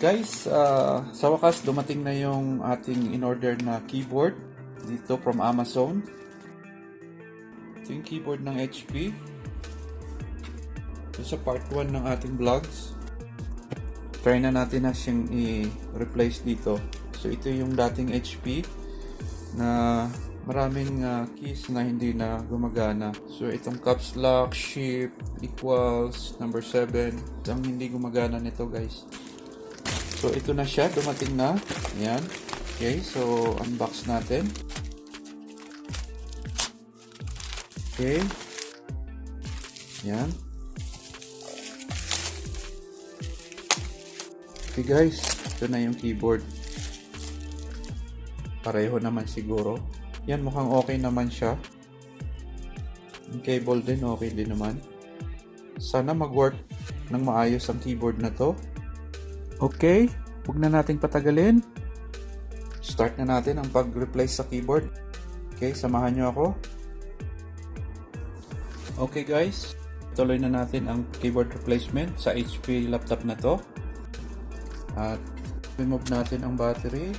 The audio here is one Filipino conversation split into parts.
Guys, sa wakas dumating na yung ating in-order na keyboard dito from Amazon. Ito yung keyboard ng HP. Ito sa part 1 ng ating vlogs. Try na natin na siyang i-replace dito. So ito yung dating HP na maraming keys na hindi na gumagana. So itong caps lock, shift, equals, number 7, ang hindi gumagana nito guys. So ito na siya, dumating na. Ayan. Okay, so unbox natin. Okay. Ayan. Okay guys, ito na yung keyboard. Pareho naman siguro. Yan, mukhang okay naman siya. Yung cable din, okay din naman. Sana mag-work ng maayos ang keyboard na to. Okay, huwag na nating patagalin. Start na natin ang pag-replace sa keyboard. Okay, samahan nyo ako. Okay guys, tuloy na natin ang keyboard replacement sa HP laptop na to. At remove natin ang battery.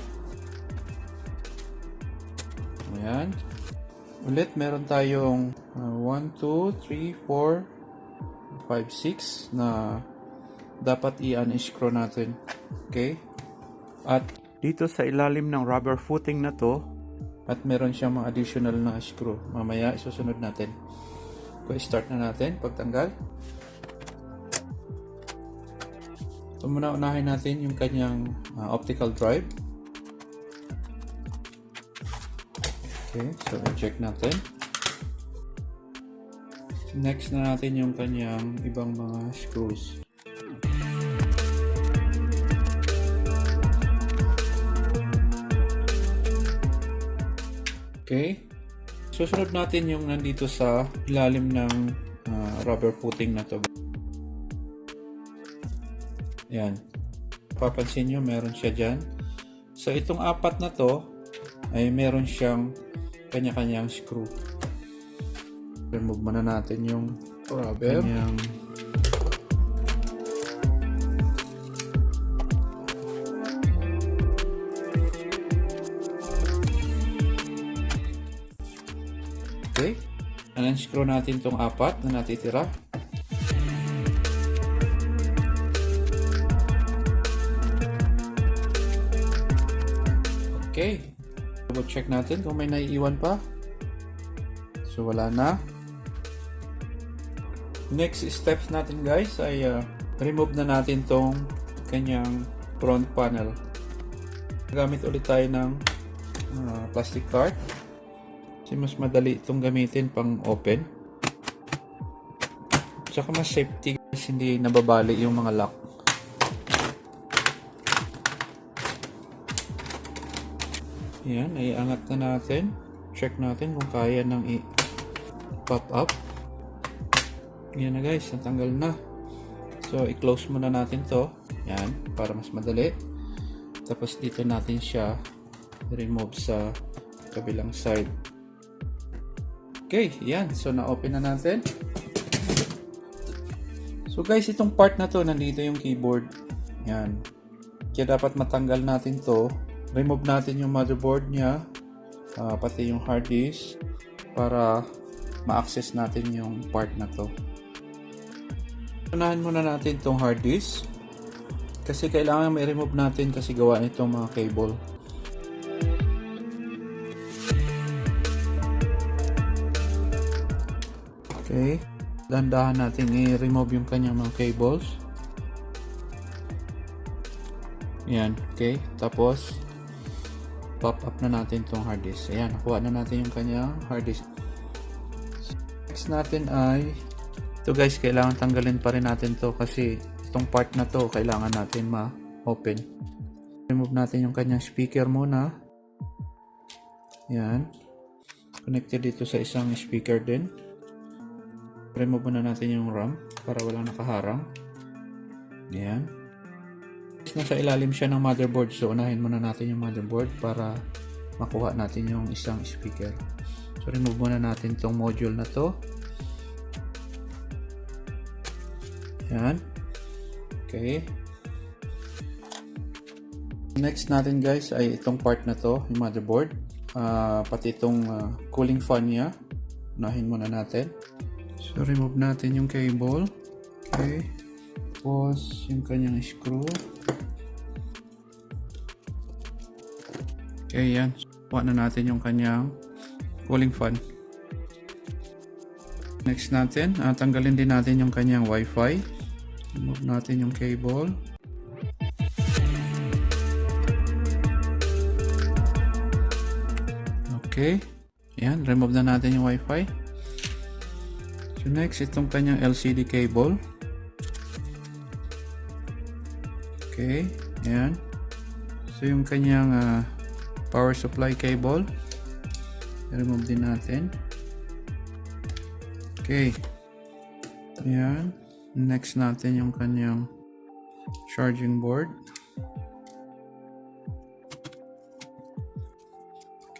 Ayan. Ulit, meron tayong 1, 2, 3, 4, 5, 6 na dapat i-unscrew natin. Okay? At dito sa ilalim ng rubber footing na to, at meron siyang mga additional na screw. Mamaya isusunod natin. Okay, start na natin pagtanggal. So muna unahin natin yung kanyang optical drive. Okay, so i-check natin. Next na natin yung kanyang ibang mga screws. Okay. Susunod natin yung nandito sa ilalim ng rubber footing na to. Yan. Papansin nyo, meron siya dyan. So, itong apat na to ay meron siyang kanya-kanyang screw. Remove muna natin yung rubber. Kanyang okay. Unscrew natin itong apat na natitira. Okay. Double check natin kung may naiiwan pa. So wala na. Next steps natin guys ay remove na natin tong kanyang front panel. Gamit ulit tayo ng plastic card. Kasi mas madali itong gamitin pang open. Tsaka mas safety guys, hindi nababali yung mga lock. Ayan, iangat na natin. Check natin kung kaya nang i-pop up. Ayan na guys, natanggal na. So, i-close muna natin to. Ayan, para mas madali. Tapos dito natin siya remove sa kabilang side. Okay, yan. So, na-open na natin. So, guys, itong part na to, nandito yung keyboard. Yan. Kaya dapat matanggal natin to. Remove natin yung motherboard niya. Pati yung hard disk. Para ma-access natin yung part na to. Unahin muna natin itong hard disk. Kasi kailangan may remove natin kasi gawa nitong mga cable. Okay, dahan-dahan natin i-remove yung kanyang mga cables. Ayan, okay. Tapos, pop up na natin itong hard disk. Ayan, nakuha na natin yung kanyang hard disk. Next natin ay, ito guys, kailangan tanggalin pa rin natin to kasi itong part na to, kailangan natin ma-open. Remove natin yung kanyang speaker muna. Ayan. Connected dito sa isang speaker din. Remove muna natin yung RAM para walang nakaharang. Ayan. Nasa ilalim siya ng motherboard. So, unahin muna natin yung motherboard para makuha natin yung isang speaker. So, remove muna natin itong module na to. Ayan. Okay. Next natin guys ay itong part na to, yung motherboard. Pati itong cooling fan niya. Unahin muna natin. So remove natin yung cable. Okay. Tapos yung kanyang screw. Okay, yan. Kuha na natin yung kanyang cooling fan. Next natin, tanggalin din natin yung kanyang Wi-Fi. Remove natin yung cable. Okay. Yan, remove na natin yung Wi-Fi. So next, itong kanyang LCD cable. Okay. Yan. So yung kanyang power supply cable. Remove din natin. Okay. Yan. Next natin yung kanyang charging board.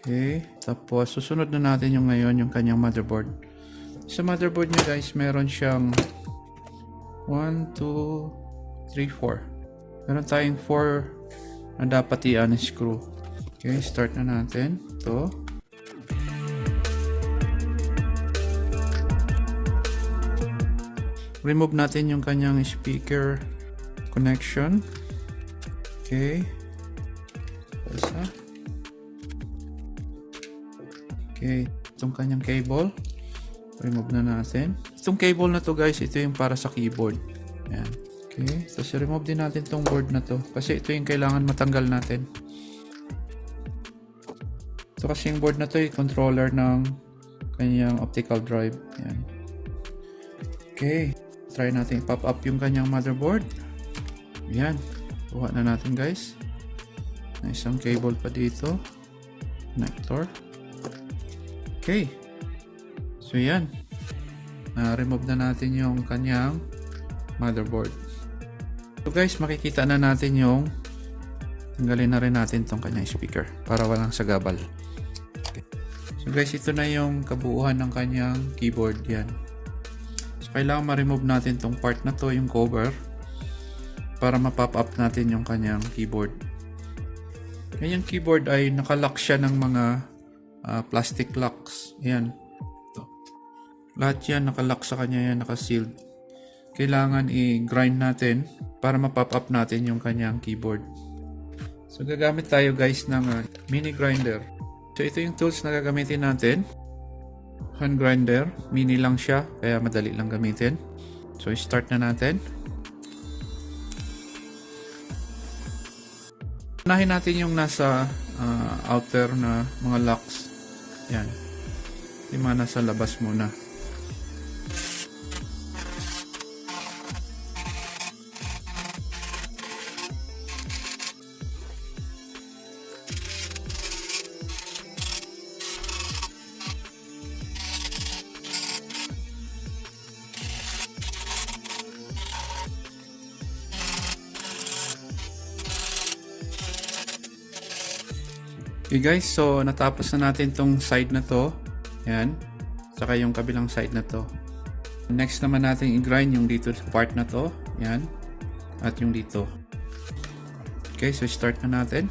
Okay. Tapos, susunod na natin yung ngayon, yung kanyang motherboard. Sa motherboard niya guys, meron siyang 1, 2, 3, 4. Meron tayong 4 na dapat i-unscrew. Okay, start na natin. Ito. Remove natin yung kanyang speaker connection. Okay. Isa. Okay, itong kanyang cable, remove na natin. Itong cable na to guys, ito yung para sa keyboard. Ayan. Okay, tapos remove din natin itong board na to kasi ito yung kailangan matanggal natin. Ito kasi yung board na to yung controller ng kanyang optical drive. Ayan. Okay, try natin i-pop up yung kanyang motherboard. Ayan, kuha na natin guys. May isang cable pa dito, connector. Okay. So yan. Na-remove na natin yung kanyang motherboard. So guys, makikita na natin yung tanggalin na rin natin tong kanyang speaker para walang sagabal. Okay. So guys, ito na yung kabuuan ng kanyang keyboard yan. So kailangan ma-remove natin tong part na to, yung cover, para ma-pop up natin yung kanyang keyboard. Yung keyboard ay nakalock siya ng mga plastic locks. Ayan. Ito. Lahat yan nakalock sa kanya, yan nakasealed. Kailangan i-grind natin para ma-pop up natin yung kanyang keyboard. So gagamit tayo guys ng mini grinder. So ito yung tools na gagamitin natin. Hand grinder. Mini lang siya, kaya madali lang gamitin. So start na natin. Unahin natin yung nasa outer na mga locks. Yan. Yung mga nasa labas muna. Okay guys, so natapos na natin tong side na to. Yan. Saka yung kabilang side na to. Next naman natin i-grind yung dito sa part na to. Yan. At yung dito. Okay, so start na natin.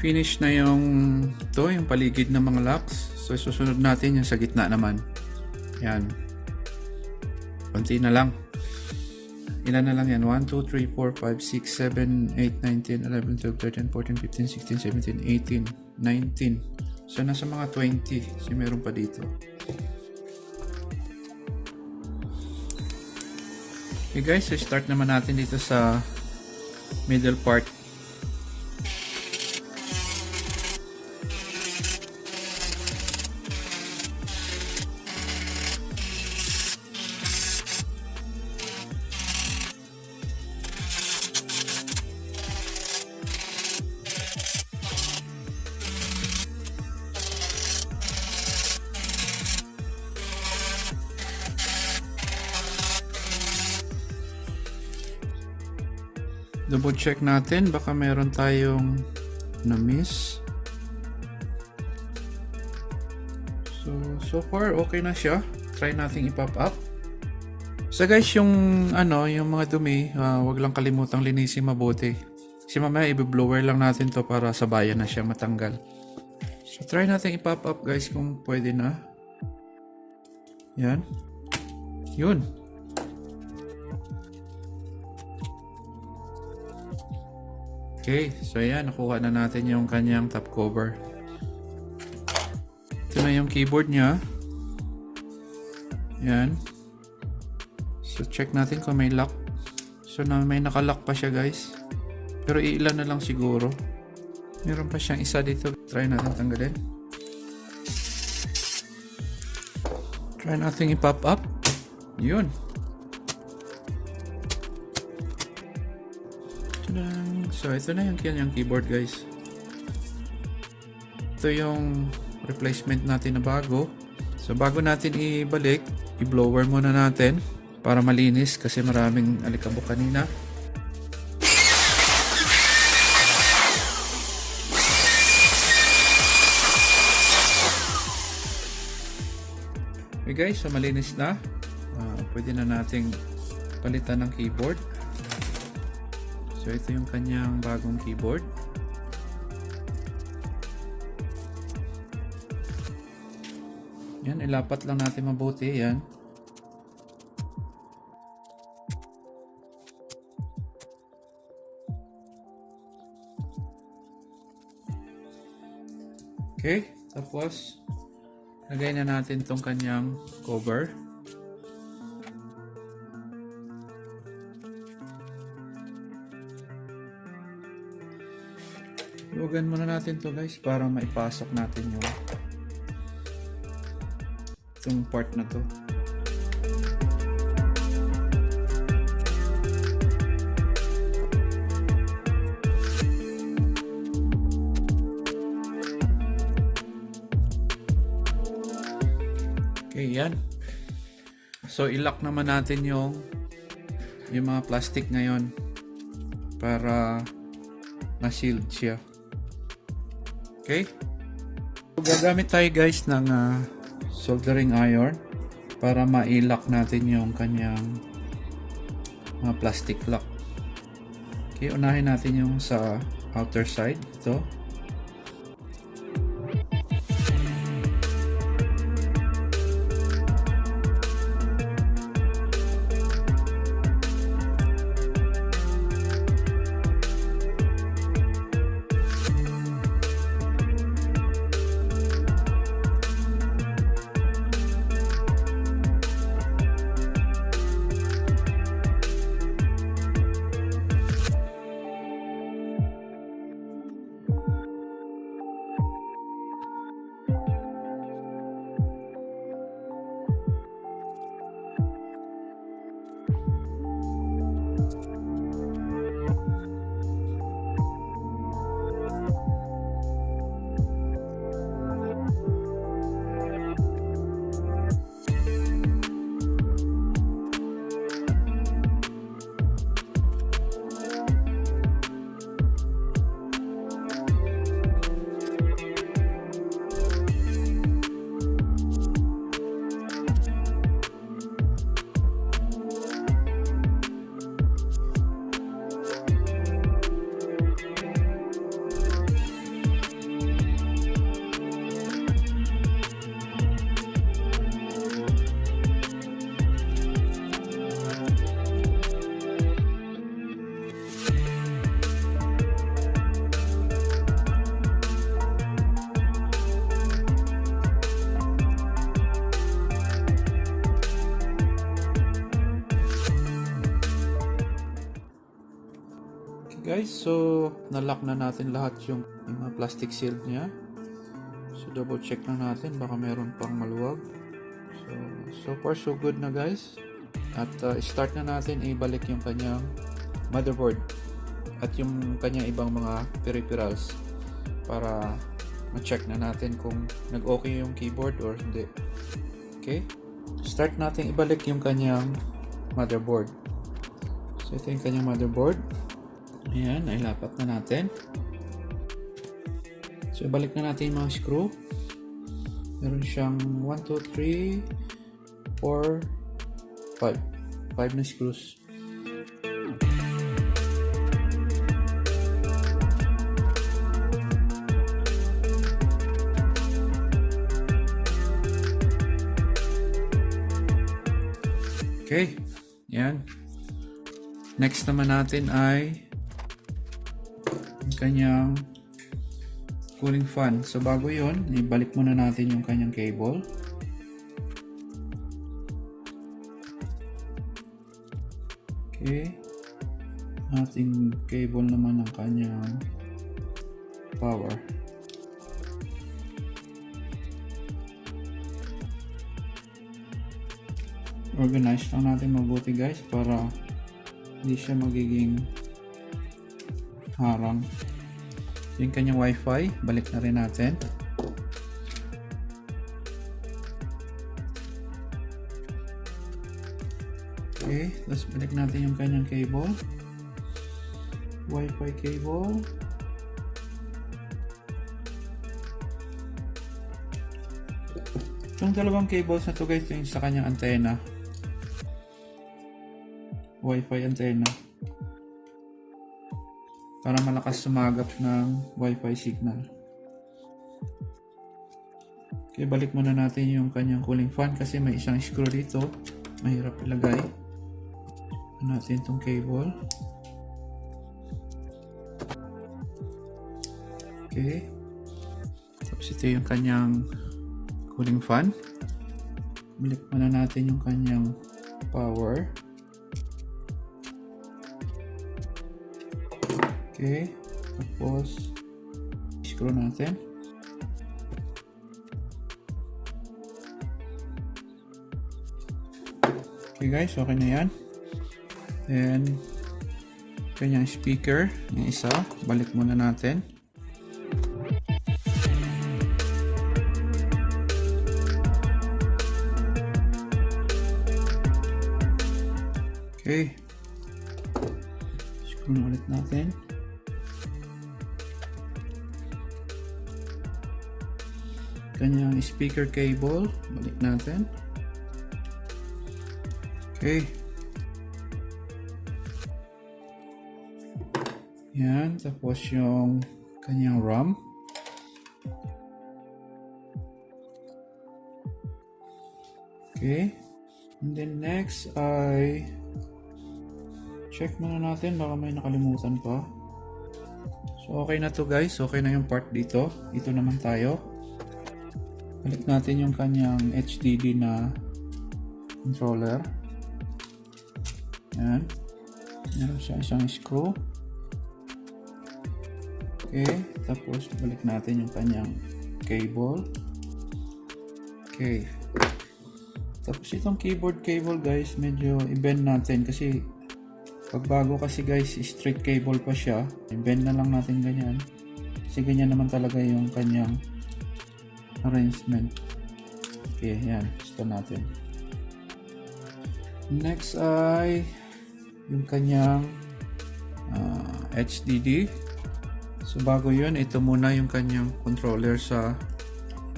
Finish na yung paligid ng mga locks. So susunod natin yung sa gitna naman. Yan. Konti na lang. Ilan na lang yan? 1, 2, 3, 4, 5, 6, 7, 8, 9, 10, 11, 12, 13, 14, 15, 16, 17, 18, 19. So nasa mga 20. Kasi meron pa dito. Okay guys, so start naman natin dito sa middle part. Double check natin, baka meron tayong na-miss. So far okay na siya. Try nating i-pop up. So guys, yung mga dumi, wag lang kalimutang linisin mabuti. Kasi mamaya i-blower lang natin to para sabayan na siya matanggal. So try nating i-pop up guys kung pwede na. Yan. Yun. Okay, so ayan, nakuha na natin yung kanyang top cover. Ito na yung keyboard niya. Ayan. So check natin kung may lock. So may nakalock pa siya guys. Pero iilan na lang siguro. Meron pa siyang isa dito. Try natin tanggalin. Try natin i-pop up. Yun. So ito na yung kanyang keyboard guys. Ito yung replacement natin na bago. So bago natin ibalik, i-blower muna natin para malinis kasi maraming alikabok kanina. Okay guys, so malinis na. Pwede na nating palitan ng keyboard. So ito yung kanyang bagong keyboard. Yan, ilapat lang natin mabuti. Yan. Okay, tapos lagay na natin tong kanyang cover. Luwagan muna natin to guys para maipasok natin itong part na to. Okay, yan. So i-lock naman natin yung mga plastic ngayon para na-sealed siya. Okay? So, gagamit tayo guys ng soldering iron para ma-lock natin yung kanyang mga plastic lock. Okay, unahin natin yung sa outer side. Ito. guys, so nalock na natin lahat yung mga plastic seal niya. So double check na natin, baka meron pang maluwag. So far so good na guys. At start na natin ibalik yung kanyang motherboard at yung kanyang ibang mga peripherals para ma-check na natin kung nag-okay yung keyboard or hindi. Okay? Start natin ibalik yung kanyang motherboard. So ito yung kanyang motherboard. Ayan, nailapat na natin. So ibalik na natin yung mga screw. Meron siyang 1, 2, 3, 4, 5. 5 na screws. Okay, yan. Next naman natin ay yung kanyang cooling fan. So bago yon, ibalik muna natin yung kanyang cable. Okay. Ating cable naman ng kanyang power. Organize lang natin mabuti guys para hindi siya magiging harang. Yung kanyang wifi, balik na rin natin. Okay, tapos balik natin yung kanyang cable. Wifi cable. Itong dalawang cables na to guys, yung sa kanyang antena. Wi-Fi antenna para malakas sumagap ng Wi-Fi signal. Okay, balik muna natin yung kanyang cooling fan kasi may isang screw dito, mahirap ilagay. Natin itong cable. Okay, tapos ito yung kanyang cooling fan. Balik muna natin yung kanyang power. Okay, tapos screw natin. Okay guys, okay na yan. Then kanyang speaker, yung isa, balik muna natin. Okay, screw na ulit natin. Kanyang speaker cable, balik natin. Okay. Yan, tapos yung kanyang RAM. Okay. And then next ay check muna natin, baka may nakalimutan pa. So okay na to guys, okay na yung part dito. Ito naman tayo. Balik natin yung kanyang HDD na controller. Yan. Meron siya isang screw. Okay. Tapos balik natin yung kanyang cable. Okay. Tapos itong keyboard cable guys, medyo i-bend natin kasi pag bago kasi guys, straight cable pa siya. I-bend na lang natin ganyan. Kasi ganyan naman talaga yung kanyang arrangement. Okay, yan. Gusto natin. Next ay yung kanyang HDD. So bago yun, ito muna yung kanyang controller sa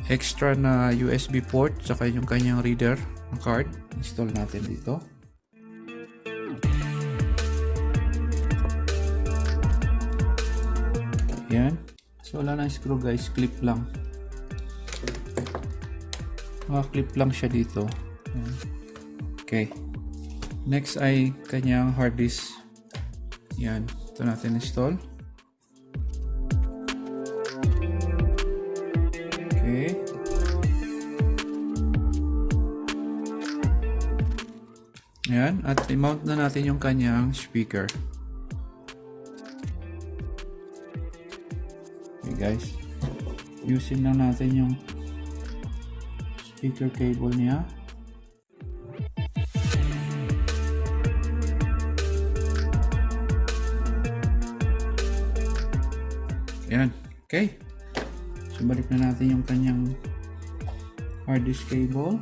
extra na USB port, saka yung kanyang reader ng card. Install natin dito. Yan. So wala nang screw guys, clip lang. Clip lang siya dito. Yan. Okay. Next ay kanyang hard disk. Yan. Ito natin install. Okay. Yan. At i-mount na natin yung kanyang speaker. guys. Using lang natin yung speaker cable niya. Yan. Okay. So, balik na natin yung kanyang hard disk cable.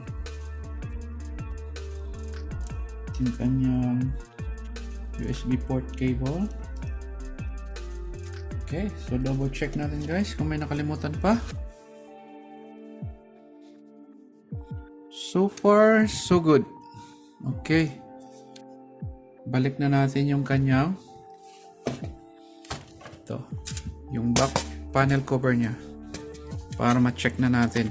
Yung kanyang USB port cable. Okay. So, double check natin guys kung may nakalimutan pa. So far, so good. Okay. Balik na natin yung kanyang yung back panel cover niya para ma-check na natin.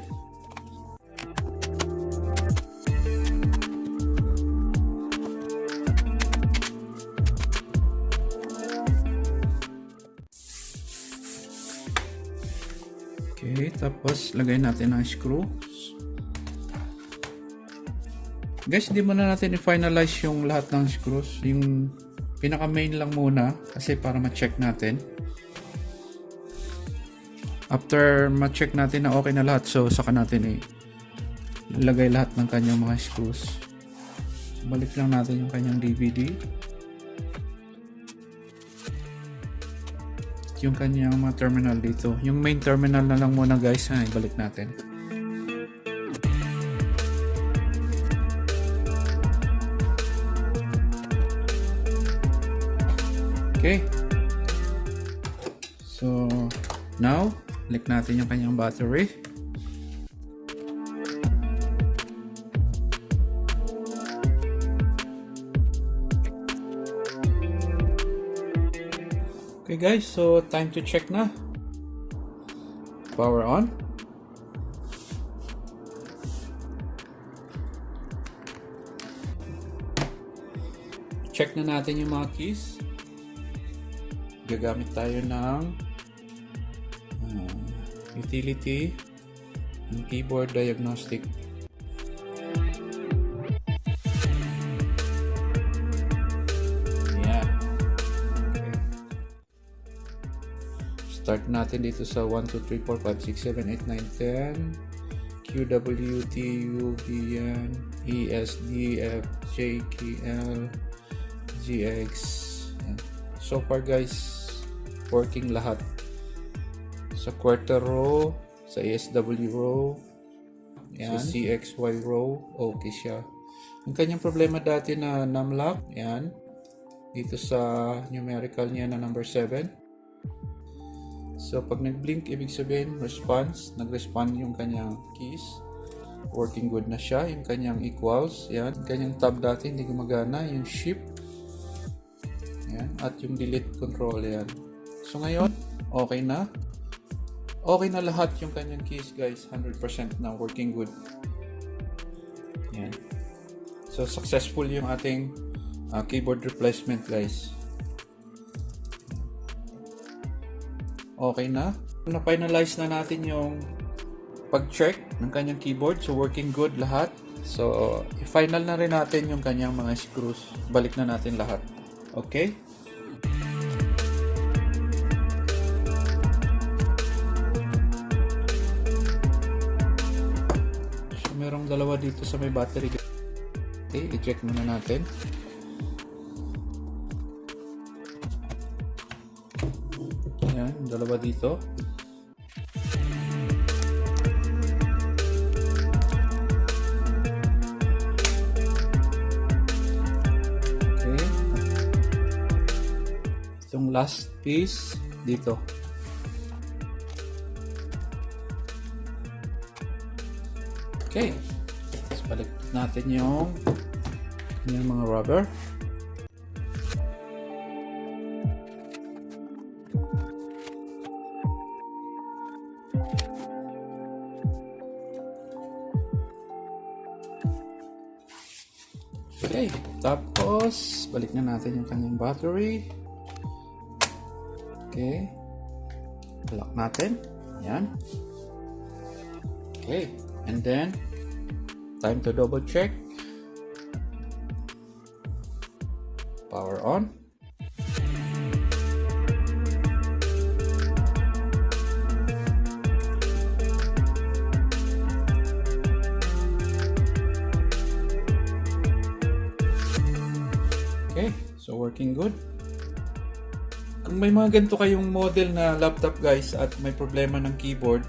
Okay, tapos lagay natin ang screw. Guys, di muna natin i-finalize yung lahat ng screws. Yung pinaka main lang muna kasi para ma-check natin. After ma-check natin na okay na lahat, so saka natin ilagay lahat ng kanyang mga screws. Balik lang natin yung kanyang DVD. Yung kanyang mga terminal dito. Yung main terminal na lang muna guys, ibalik natin. Okay. So, now, balik natin yung kanyang battery. Okay guys, so time to check na. Power on. Check na natin yung mga keys. Gagamit tayo ng utility and keyboard diagnostic. Ayan. Okay. Start natin dito sa 1, 2, 3, 4, 5, 6, 7, 8, 9, 10 QWT, UVN, ESD, FJ, KL, GX. Ayan. So far guys, working lahat. Sa quarter row, sa ASW row, yan, sa CXY row, okay siya. Yung kanyang problema dati na numlock, yan, dito sa numerical niya na number 7. So, pag nag-blink, ibig sabihin, response, nag-respond yung kanyang keys. Working good na siya. Yung kanyang equals, yan. Yung kanyang tab dati, hindi gumagana. Yung shift, yan. At yung delete control, yan. So, ngayon, okay na. Okay na lahat yung kanyang keys guys, 100% na working good. Yan. So successful yung ating keyboard replacement guys. Okay na. Na-finalize na natin yung pag-check ng kanyang keyboard. So working good lahat. So i-final na rin natin yung kanyang mga screws. Balik na natin lahat. Okay? Merong dalawa dito sa may battery. Okay, i-check muna natin. Ayan, dalawa dito. Okay. Itong last piece dito. Okay, let's balik natin yung mga rubber. Okay, tapos balik na natin yung kanyang battery. Okay, lock natin. Yan. Okay. And then, time to double check. Power on. So working good. Kung may mga ganito kayong model na laptop guys at may problema ng keyboard,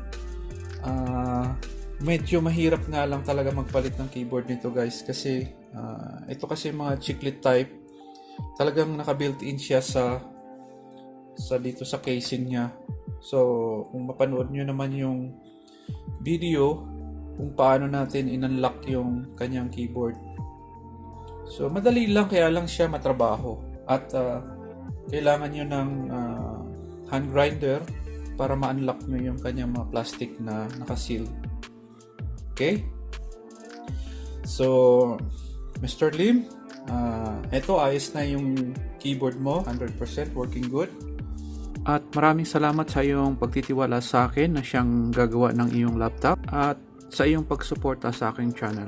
medyo mahirap nga lang talaga magpalit ng keyboard nito guys, kasi ito kasi mga chiclet type, talagang naka-built-in siya sa dito sa casing niya. So kung mapanood nyo naman yung video kung paano natin in-unlock yung kanyang keyboard, so madali lang, kaya lang siya matrabaho at kailangan nyo ng hand grinder para ma-unlock nyo yung kanyang mga plastic na nakaseal. Okay? So, Mr. Lim, eto ayos na yung keyboard mo, 100% working good. At maraming salamat sa iyong pagtitiwala sa akin na siyang gagawa ng iyong laptop at sa iyong pagsuporta sa aking channel.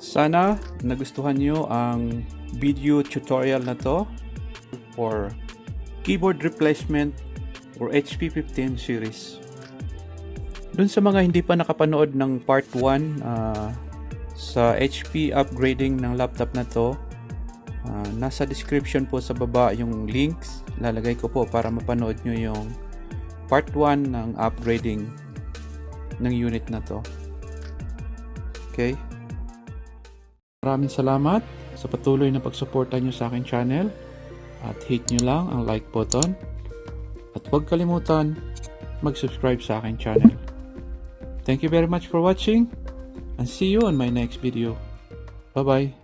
Sana nagustuhan nyo ang video tutorial na to for keyboard replacement or HP 15 series. Dun sa mga hindi pa nakapanood ng part 1 sa HP upgrading ng laptop na to, nasa description po sa baba yung links, lalagay ko po para mapanood nyo yung part 1 ng upgrading ng unit na to. Okay? Maraming salamat sa patuloy na pagsuporta nyo sa aking channel at hit nyo lang ang like button at huwag kalimutan mag-subscribe sa aking channel. Thank you very much for watching and see you on my next video. Bye bye.